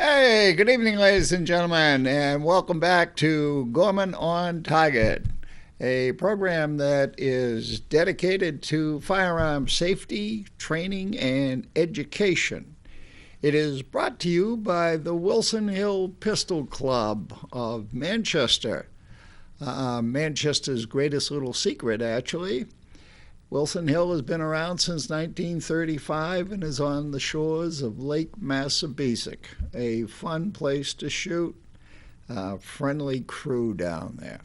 Hey, good evening, ladies and gentlemen, and welcome back to Gorman on Target, a program that is dedicated to firearm safety, training, and education. It is brought to you by the Wilson Hill Pistol Club of Manchester, Manchester's greatest little secret, actually. Wilson Hill has been around since 1935 and is on the shores of Lake Massabesic, a fun place to shoot, a friendly crew down there.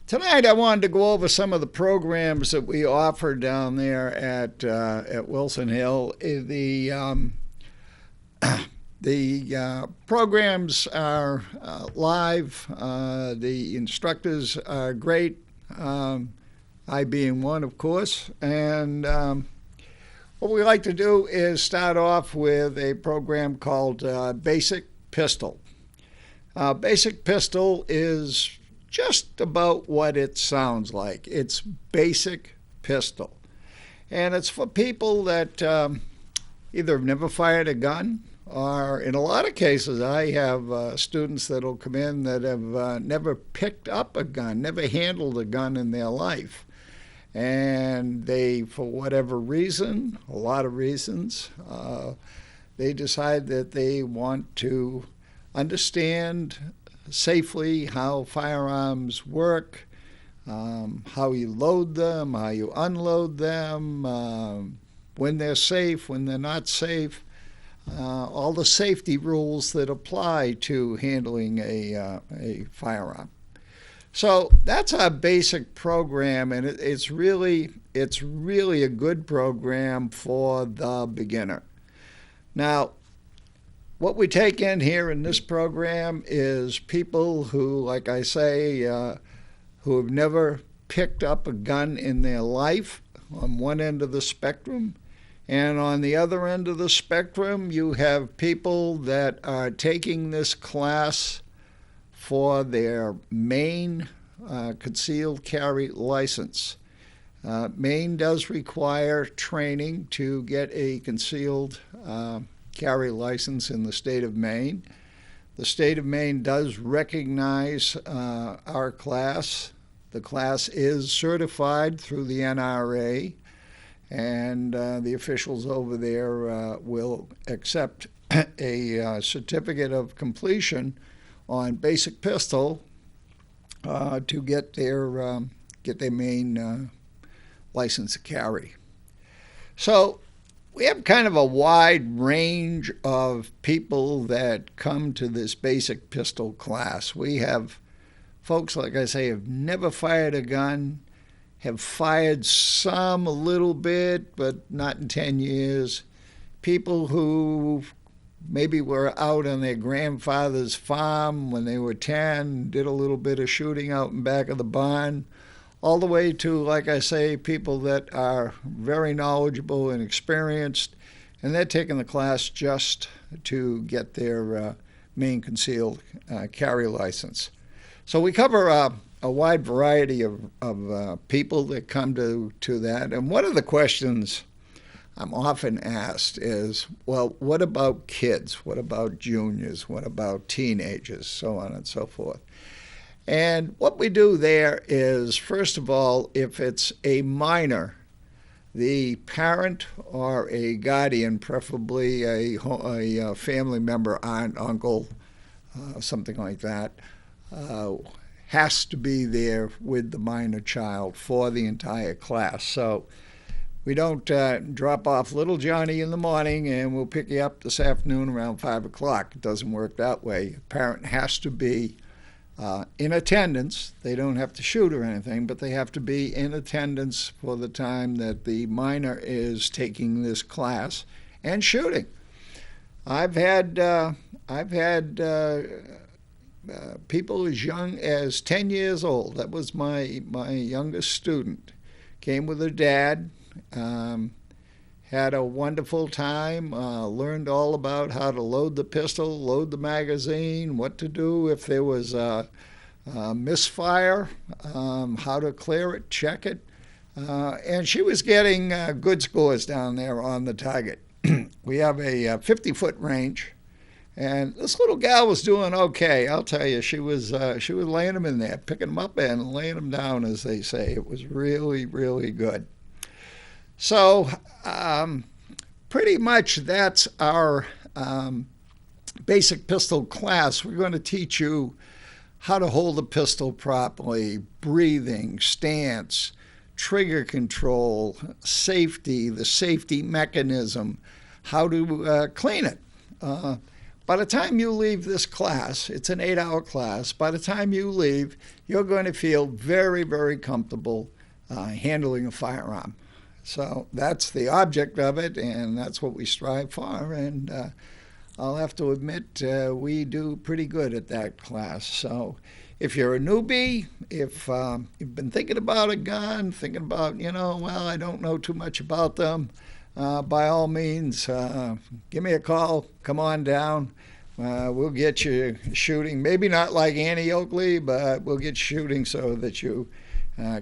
Tonight I wanted to go over some of the programs that we offer down there at Wilson Hill. The programs are live. The instructors are great. I being one, of course. And what we like to do is start off with a program called Basic Pistol. Basic Pistol is just about what it sounds like. It's basic pistol. And it's for people that either have never fired a gun, or in a lot of cases, I have students that will come in that have never picked up a gun, never handled a gun in their life. And they, for whatever reason, a lot of reasons, they decide that they want to understand safely how firearms work, how you load them, how you unload them, when they're safe, when they're not safe, all the safety rules that apply to handling a firearm. So that's our basic program, and it's really a good program for the beginner. Now, what we take in here in this program is people who, like I say, who have never picked up a gun in their life on one end of the spectrum. And on the other end of the spectrum, you have people that are taking this class for their Maine concealed carry license. Maine does require training to get a concealed carry license in the state of Maine. The state of Maine does recognize our class. The class is certified through the NRA, and the officials over there will accept a certificate of completion on basic pistol to get their Maine license to carry. So we have kind of a wide range of people that come to this basic pistol class. We have folks, like I say, have never fired a gun, have fired some a little bit, but not in 10 years. People who maybe were out on their grandfather's farm when they were 10, did a little bit of shooting out in back of the barn, all the way to, like I say, people that are very knowledgeable and experienced, and they're taking the class just to get their Maine concealed carry license. So we cover a wide variety of people that come to that. And one of the questions I'm often asked is, well, what about kids? What about juniors? What about teenagers? So on and so forth. And what we do there is, first of all, if it's a minor, the parent or a guardian, preferably a family member, aunt, uncle, something like that, has to be there with the minor child for the entire class. So we don't drop off little Johnny in the morning and we'll pick you up this afternoon around 5 o'clock. It doesn't work that way. A parent has to be in attendance. They don't have to shoot or anything, but they have to be in attendance for the time that the minor is taking this class and shooting. I've had people as young as 10 years old. That was my youngest student. Came with her dad. Had a wonderful time, learned all about how to load the pistol, load the magazine, what to do if there was a misfire, how to clear it, check it. And she was getting good scores down there on the target. We have a 50-foot range, And this little gal was doing okay. I'll tell you, she was laying them in there, picking them up and laying them down, as they say. It was really, really good. So pretty much that's our basic pistol class. We're going to teach you how to hold a pistol properly, breathing, stance, trigger control, safety, the safety mechanism, how to clean it. By the time you leave this class, it's an 8-hour class, by the time you leave, you're going to feel very, very comfortable handling a firearm. So that's the object of it, and that's what we strive for. And I'll have to admit, we do pretty good at that class. So if you're a newbie, if you've been thinking about a gun, thinking about, well, I don't know too much about them, by all means, give me a call. Come on down. We'll get you shooting. Maybe not like Annie Oakley, but we'll get shooting so that you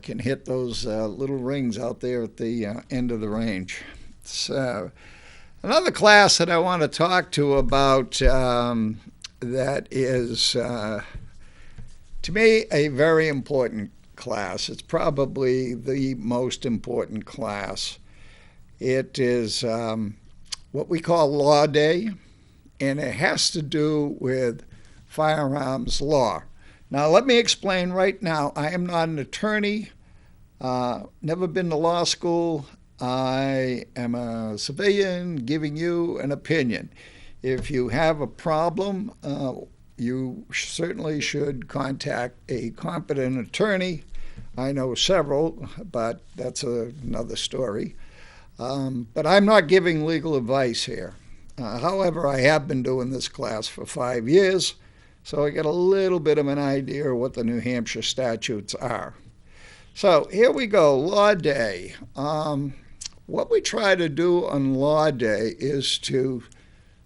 can hit those little rings out there at the end of the range. So another class that I want to talk to about that is, to me, a very important class. It's probably the most important class. It is what we call Law Day, and it has to do with firearms law. Now, let me explain right now. I am not an attorney, never been to law school. I am a civilian giving you an opinion. If you have a problem, you certainly should contact a competent attorney. I know several, but that's another story. But I'm not giving legal advice here. However, I have been doing this class for 5 years, so I get a little bit of an idea of what the New Hampshire statutes are. So here we go, Law Day. What we try to do on Law Day is to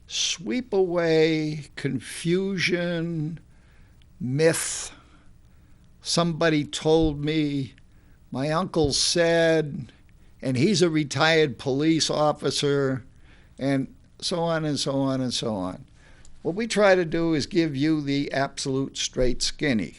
sweep away confusion, myth. Somebody told me, my uncle said, and he's a retired police officer, and so on and so on and so on. What we try to do is give you the absolute straight skinny.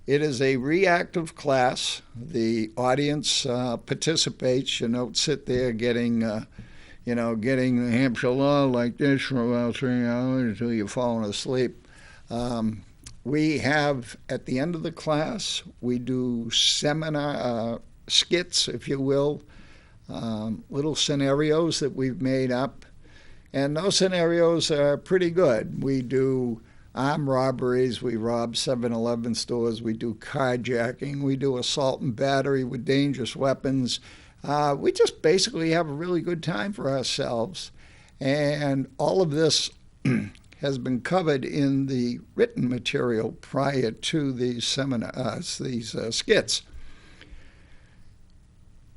It is a reactive class. The audience participates. You don't sit there getting New Hampshire law like this for about 3 hours until you're falling asleep. We have, at the end of the class, we do seminar skits, if you will, little scenarios that we've made up. And those scenarios are pretty good. We do armed robberies. We rob 7-Eleven stores. We do carjacking. We do assault and battery with dangerous weapons. We just basically have a really good time for ourselves. And all of this has been covered in the written material prior to these seminars, these skits.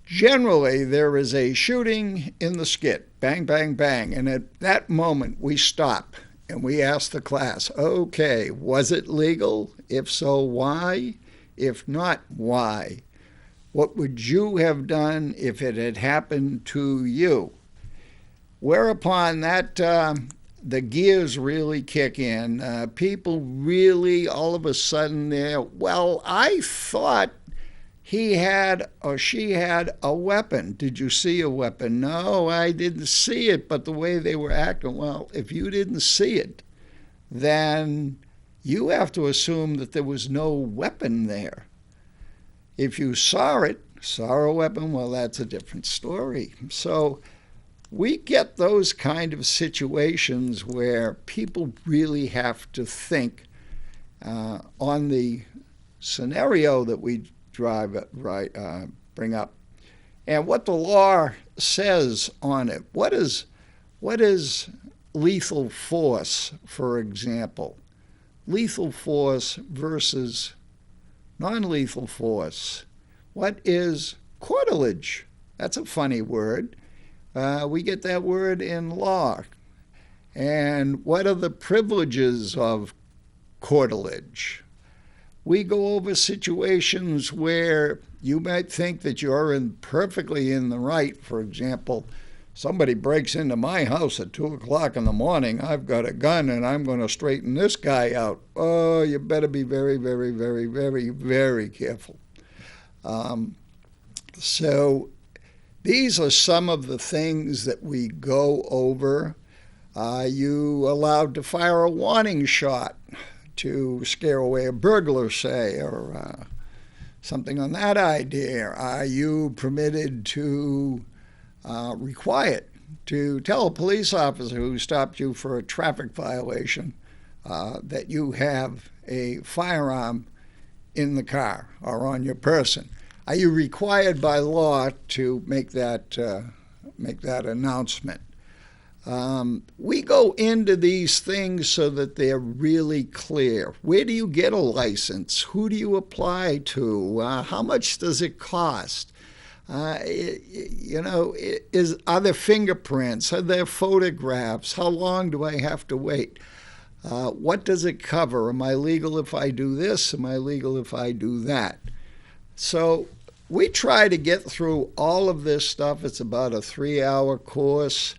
Generally, there is a shooting in the skit, bang, bang, bang, and at that moment we stop and we ask the class, okay, was it legal? If so, why? If not, why? What would you have done if it had happened to you? Whereupon that the gears really kick in. People really, all of a sudden, well, I thought he had or she had a weapon. Did you see a weapon? No, I didn't see it, but the way they were acting, well, if you didn't see it, then you have to assume that there was no weapon there. If you saw a weapon, well, that's a different story. So we get those kind of situations where people really have to think on the scenario that we bring up, and what the law says on it. What is lethal force, for example? Lethal force versus non-lethal force. What is curtilage? That's a funny word. We get that word in law. And what are the privileges of curtilage? We go over situations where you might think that you're perfectly in the right. For example, somebody breaks into my house at 2 o'clock in the morning, I've got a gun and I'm going to straighten this guy out. Oh, you better be very, very, very, very, very careful. So these are some of the things that we go over. You allowed to fire a warning shot to scare away a burglar, say, or something on that idea. Are you permitted to required to tell a police officer who stopped you for a traffic violation that you have a firearm in the car or on your person? Are you required by law to make that announcement? We go into these things so that they're really clear. Where do you get a license? Who do you apply to? How much does it cost? Are there fingerprints? Are there photographs? How long do I have to wait? What does it cover? Am I legal if I do this? Am I legal if I do that? So we try to get through all of this stuff. It's about a 3-hour course.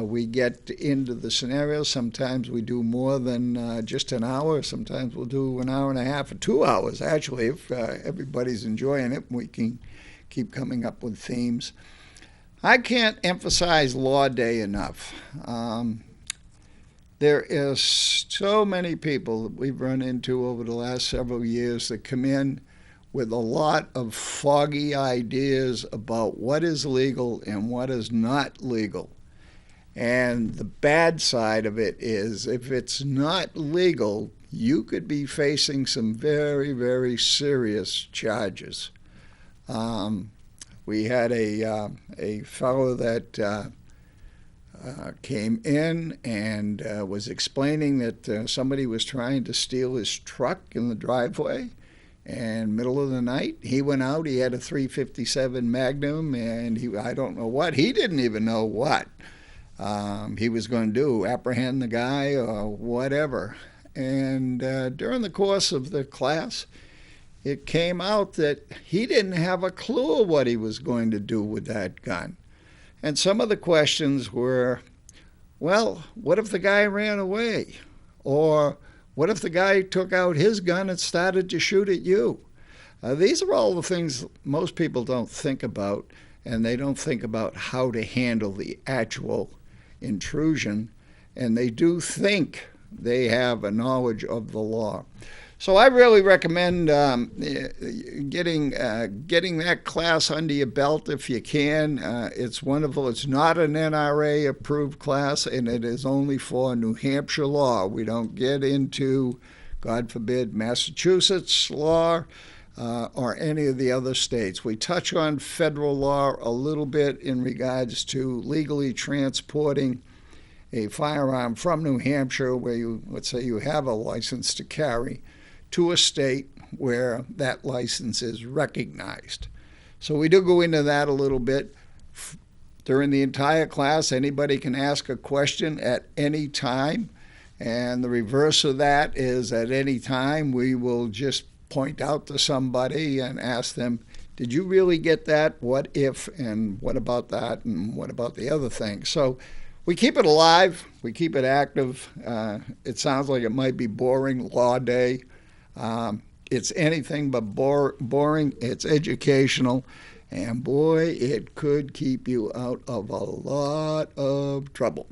We get into the scenarios. Sometimes we do more than just an hour. Sometimes we'll do an hour and a half or 2 hours, actually, if everybody's enjoying it. We can keep coming up with themes. I can't emphasize Law Day enough. There is so many people that we've run into over the last several years that come in with a lot of foggy ideas about what is legal and what is not legal. And the bad side of it is if it's not legal, you could be facing some very, very serious charges. We had a fellow that came in and was explaining that somebody was trying to steal his truck in the driveway. And middle of the night, he went out. He had a .357 Magnum, and I don't know what. He didn't even know what he was going to do, apprehend the guy or whatever. And during the course of the class, it came out that he didn't have a clue of what he was going to do with that gun. And some of the questions were, well, what if the guy ran away? Or what if the guy took out his gun and started to shoot at you? These are all the things most people don't think about, and they don't think about how to handle the actual intrusion, and they do think they have a knowledge of the law. So I really recommend getting that class under your belt if you can. It's wonderful. It's not an NRA-approved class, and it is only for New Hampshire law. We don't get into, God forbid, Massachusetts law or any of the other states. We touch on federal law a little bit in regards to legally transporting a firearm from New Hampshire, where you, let's say you have a license to carry, to a state where that license is recognized. So we do go into that a little bit. During the entire class, anybody can ask a question at any time. And the reverse of that is at any time we will just point out to somebody and ask them, did you really get that? What if? And what about that? And what about the other thing? So we keep it alive. We keep it active. It sounds like it might be boring, Law Day. It's anything but boring. It's educational. And boy, it could keep you out of a lot of trouble.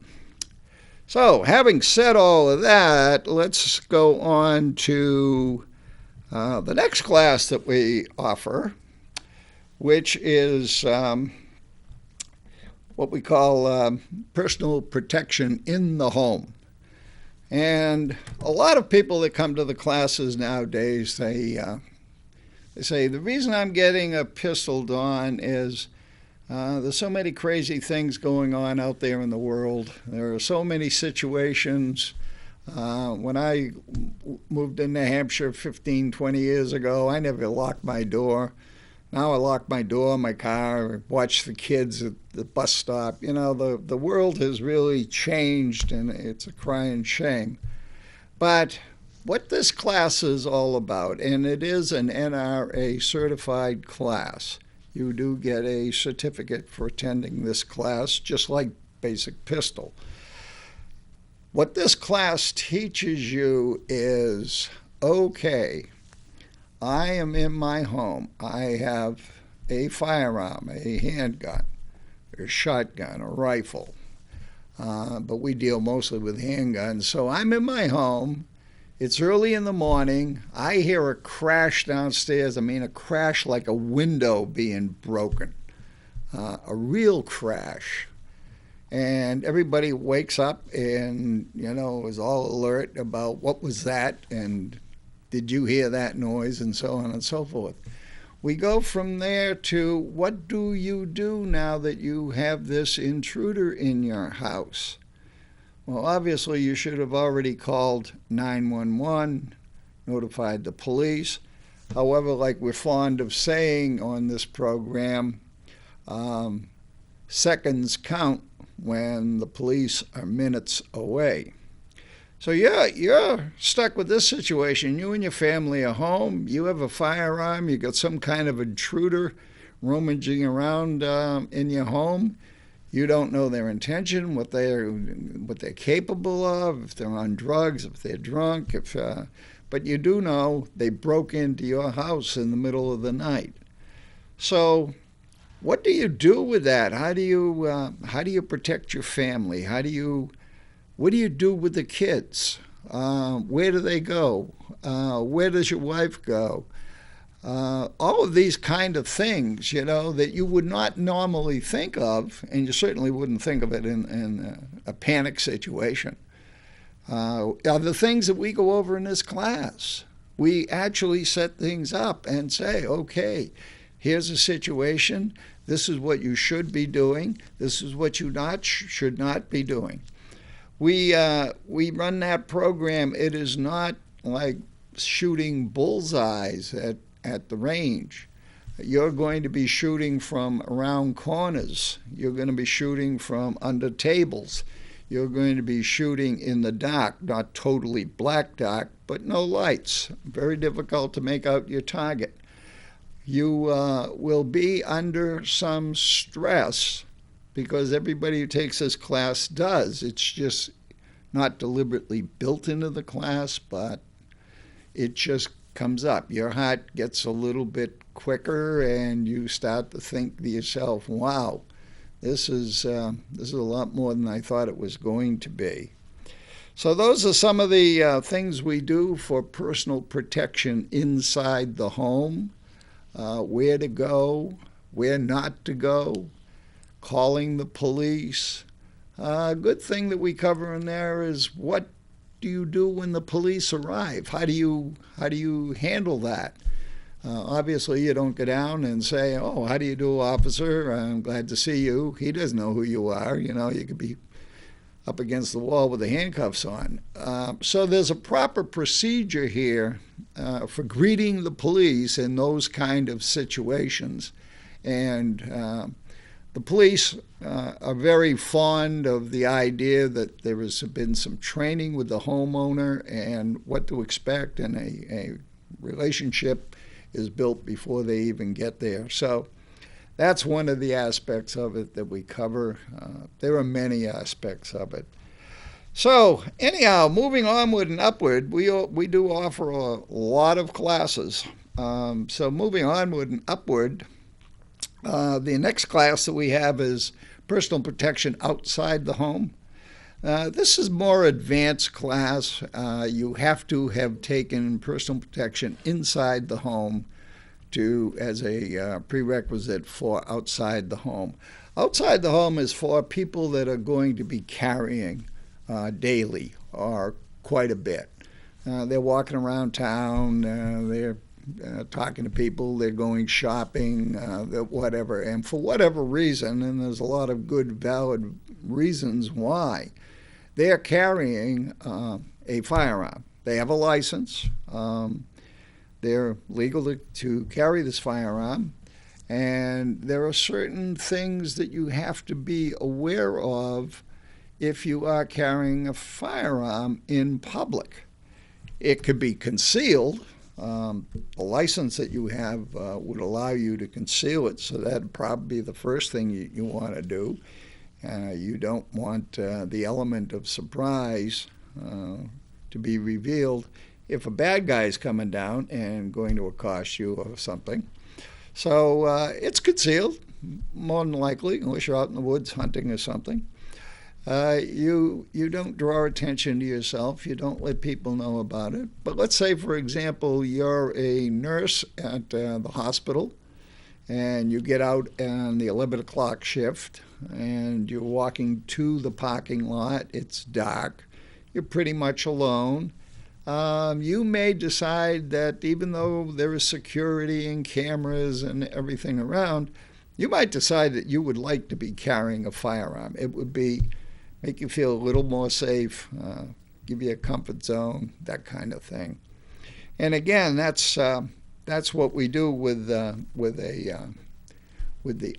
So having said all of that, let's go on to the next class that we offer, which is what we call personal protection in the home. And a lot of people that come to the classes nowadays, they say, the reason I'm getting a pistol, Don, is there's so many crazy things going on out there in the world. There are so many situations. When I moved in New Hampshire 15, 20 years ago, I never locked my door. Now I lock my door, my car, watch the kids at the bus stop. You know, the world has really changed, and it's a crying shame. But what this class is all about, and it is an NRA certified class, you do get a certificate for attending this class, just like basic pistol. What this class teaches you is, okay, I am in my home. I have a firearm, a handgun, a shotgun, a rifle. But we deal mostly with handguns. So I'm in my home. It's early in the morning. I hear a crash downstairs. I mean, a crash like a window being broken, a real crash. And everybody wakes up and, is all alert about what was that and did you hear that noise and so on and so forth. We go from there to what do you do now that you have this intruder in your house? Well, obviously you should have already called 911, notified the police. However, like we're fond of saying on this program, seconds count when the police are minutes away. So yeah, you're stuck with this situation. You and your family are home. You have a firearm. You got some kind of intruder rummaging around in your home. You don't know their intention, what they're capable of, if they're on drugs, if they're drunk. But you do know they broke into your house in the middle of the night. So what do you do with that? How do you protect your family? What do you do with the kids? Where do they go? Where does your wife go? All of these kind of things, that you would not normally think of, and you certainly wouldn't think of it in a panic situation, are the things that we go over in this class. We actually set things up and say, okay, here's a situation. This is what you should be doing. This is what you should not be doing. We run that program. It is not like shooting bullseyes at the range. You're going to be shooting from around corners. You're going to be shooting from under tables. You're going to be shooting in the dark, not totally black dark, but no lights. Very difficult to make out your target. You will be under some stress because everybody who takes this class does. It's just not deliberately built into the class, but it just comes up. Your heart gets a little bit quicker and you start to think to yourself, wow, this is a lot more than I thought it was going to be. So those are some of the things we do for personal protection inside the home. Where to go, where not to go, calling the police. A good thing that we cover in there is what do you do when the police arrive? How do you handle that? Obviously, you don't go down and say, oh, how do you do, officer? I'm glad to see you. He doesn't know who you are. You could be up against the wall with the handcuffs on. So there's a proper procedure here for greeting the police in those kind of situations. And the police are very fond of the idea that there has been some training with the homeowner and what to expect, and a relationship is built before they even get there. So that's one of the aspects of it that we cover. There are many aspects of it. So anyhow, moving onward and upward, we do offer a lot of classes. So moving onward and upward, the next class that we have is personal protection outside the home. This is more advanced class. You have to have taken personal protection inside the home as a prerequisite for outside the home. Outside the home is for people that are going to be carrying daily or quite a bit. They're walking around town, they're talking to people, they're going shopping, whatever. And for whatever reason, and there's a lot of good, valid reasons why, they're carrying a firearm. They have a license. They're legal to carry this firearm. And there are certain things that you have to be aware of if you are carrying a firearm in public. It could be concealed, The license that you have would allow you to conceal it, so that'd probably be the first thing you want to do. You don't want the element of surprise to be revealed if a bad guy is coming down and going to accost you or something. So it's concealed, more than likely, unless you're out in the woods hunting or something. You don't draw attention to yourself. You don't let people know about it. But let's say, for example, you're a nurse at the hospital, and you get out on the 11 o'clock shift, and you're walking to the parking lot. It's dark. You're pretty much alone. You may decide that even though there is security and cameras and everything around, you might decide that you would like to be carrying a firearm. It would make you feel a little more safe, give you a comfort zone, that kind of thing. And again, that's what we do with the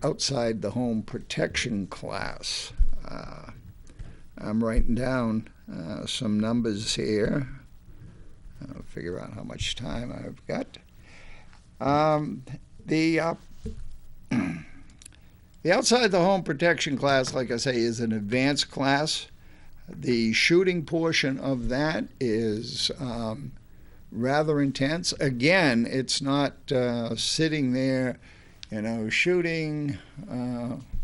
outside the home protection class. I'm writing down some numbers here. I'll figure out how much time I've got. The outside the home protection class, like I say, is an advanced class. The shooting portion of that is rather intense. Again, it's not sitting there, shooting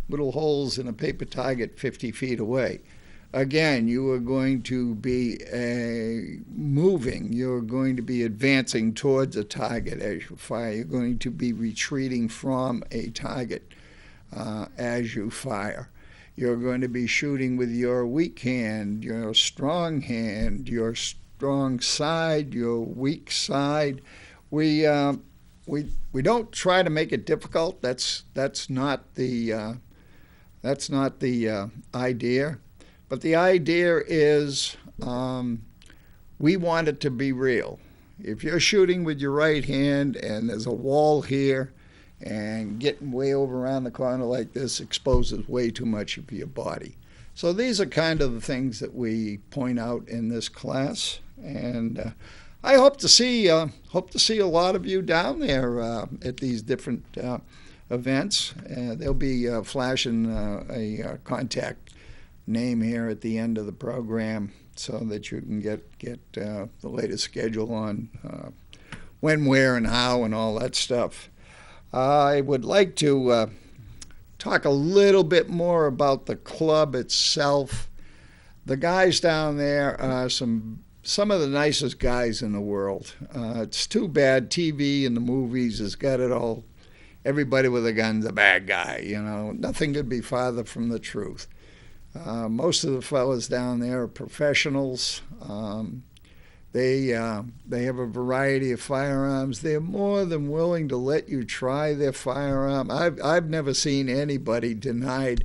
little holes in a paper target 50 feet away. Again, you are going to be moving. You're going to be advancing towards a target as you fire. You're going to be retreating from a target as you fire. You're going to be shooting with your weak hand, your strong hand, your strong side, your weak side. We don't try to make it difficult. That's not the idea. But the idea is we want it to be real. If you're shooting with your right hand and there's a wall here, and getting way over around the corner like this exposes way too much of your body. So these are kind of the things that we point out in this class, and I hope to see a lot of you down there at these different events. They'll be flashing a contact name here at the end of the program so that you can get the latest schedule on when, where, and how, and all that stuff. I would like to talk a little bit more about the club itself. The guys down there are some of the nicest guys in the world. It's too bad TV and the movies has got it all. Everybody with a gun's a bad guy, Nothing could be farther from the truth. Most of the fellas down there are professionals. They have a variety of firearms. They're more than willing to let you try their firearm. I've never seen anybody denied.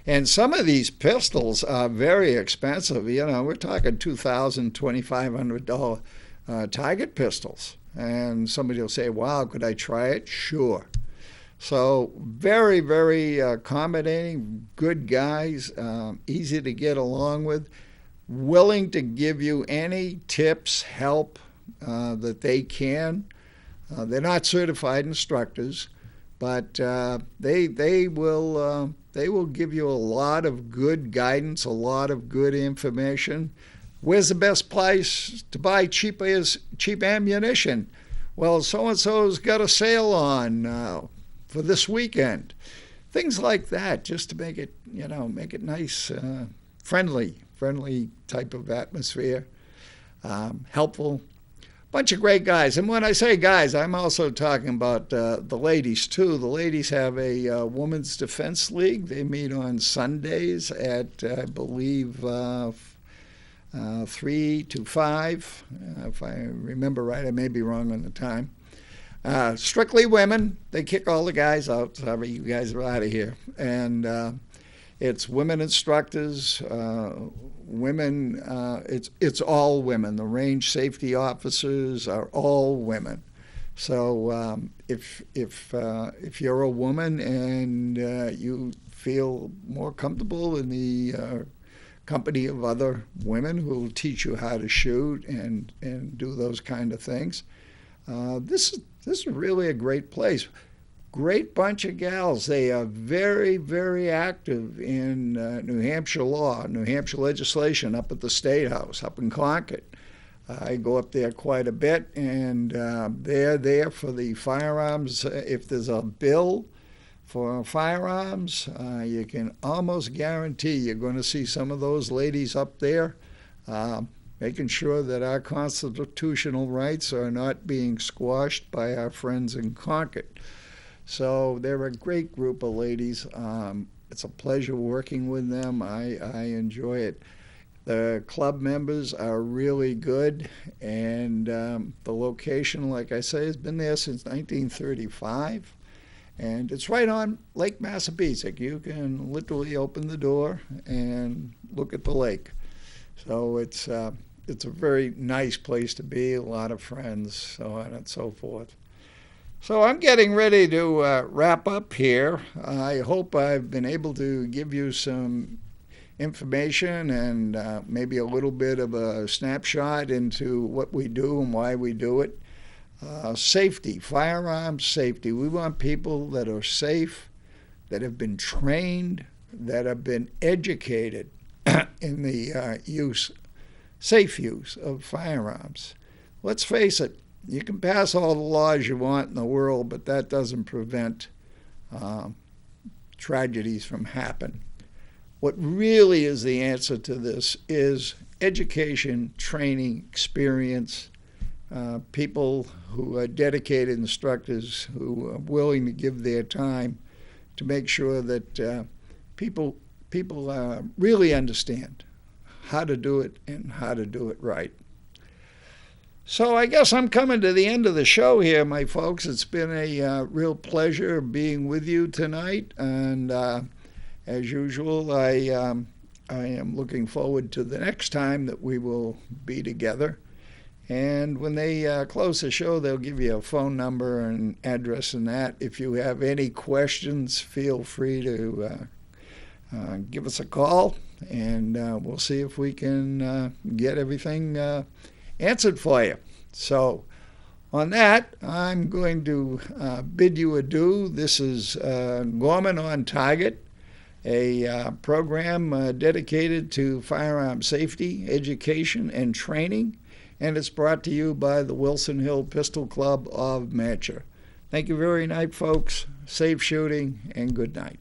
And some of these pistols are very expensive. We're talking $2,000, $2,500 target pistols. And somebody will say, "Wow, could I try it?" Sure. So very, very accommodating, good guys, easy to get along with. Willing to give you any tips, help that they can. They're not certified instructors, but they will give you a lot of good guidance, a lot of good information. Where's the best place to buy cheap ammunition? Well, so-and-so's got a sale on for this weekend. Things like that, just to make it nice, friendly type of atmosphere, helpful. Bunch of great guys. And when I say guys, I'm also talking about the ladies, too. The ladies have a Women's Defense League. They meet on Sundays at, I believe, 3 to 5. If I remember right, I may be wrong on the time. Strictly women. They kick all the guys out. Sorry, you guys are out of here. And it's women instructors, women. It's all women. The range safety officers are all women. So if you're a woman and you feel more comfortable in the company of other women who will teach you how to shoot and do those kind of things, This is really a great place. Great bunch of gals. They are very, very active in New Hampshire law, New Hampshire legislation up at the State House, up in Concord. I go up there quite a bit, and they're there for the firearms. If there's a bill for firearms, you can almost guarantee you're going to see some of those ladies up there making sure that our constitutional rights are not being squashed by our friends in Concord. So they're a great group of ladies. It's a pleasure working with them. I enjoy it. The club members are really good, and the location, like I say, has been there since 1935, and it's right on Lake Massabesic. You can literally open the door and look at the lake. So it's a very nice place to be, a lot of friends, so on and so forth. So I'm getting ready to wrap up here. I hope I've been able to give you some information and maybe a little bit of a snapshot into what we do and why we do it. Safety, firearm safety. We want people that are safe, that have been trained, that have been educated in the safe use of firearms. Let's face it, you can pass all the laws you want in the world, but that doesn't prevent tragedies from happening. What really is the answer to this is education, training, experience, people who are dedicated instructors who are willing to give their time to make sure that people really understand how to do it and how to do it right. So I guess I'm coming to the end of the show here, my folks. It's been a real pleasure being with you tonight, and as usual, I am looking forward to the next time that we will be together. And when they close the show, they'll give you a phone number and address and that. If you have any questions, feel free to give us a call, and we'll see if we can get everything answered for you. So on that, I'm going to bid you adieu. This is Gorman on Target, a program dedicated to firearm safety, education, and training, and it's brought to you by the Wilson Hill Pistol Club of Manchester. Thank you very much, folks. Safe shooting, and good night.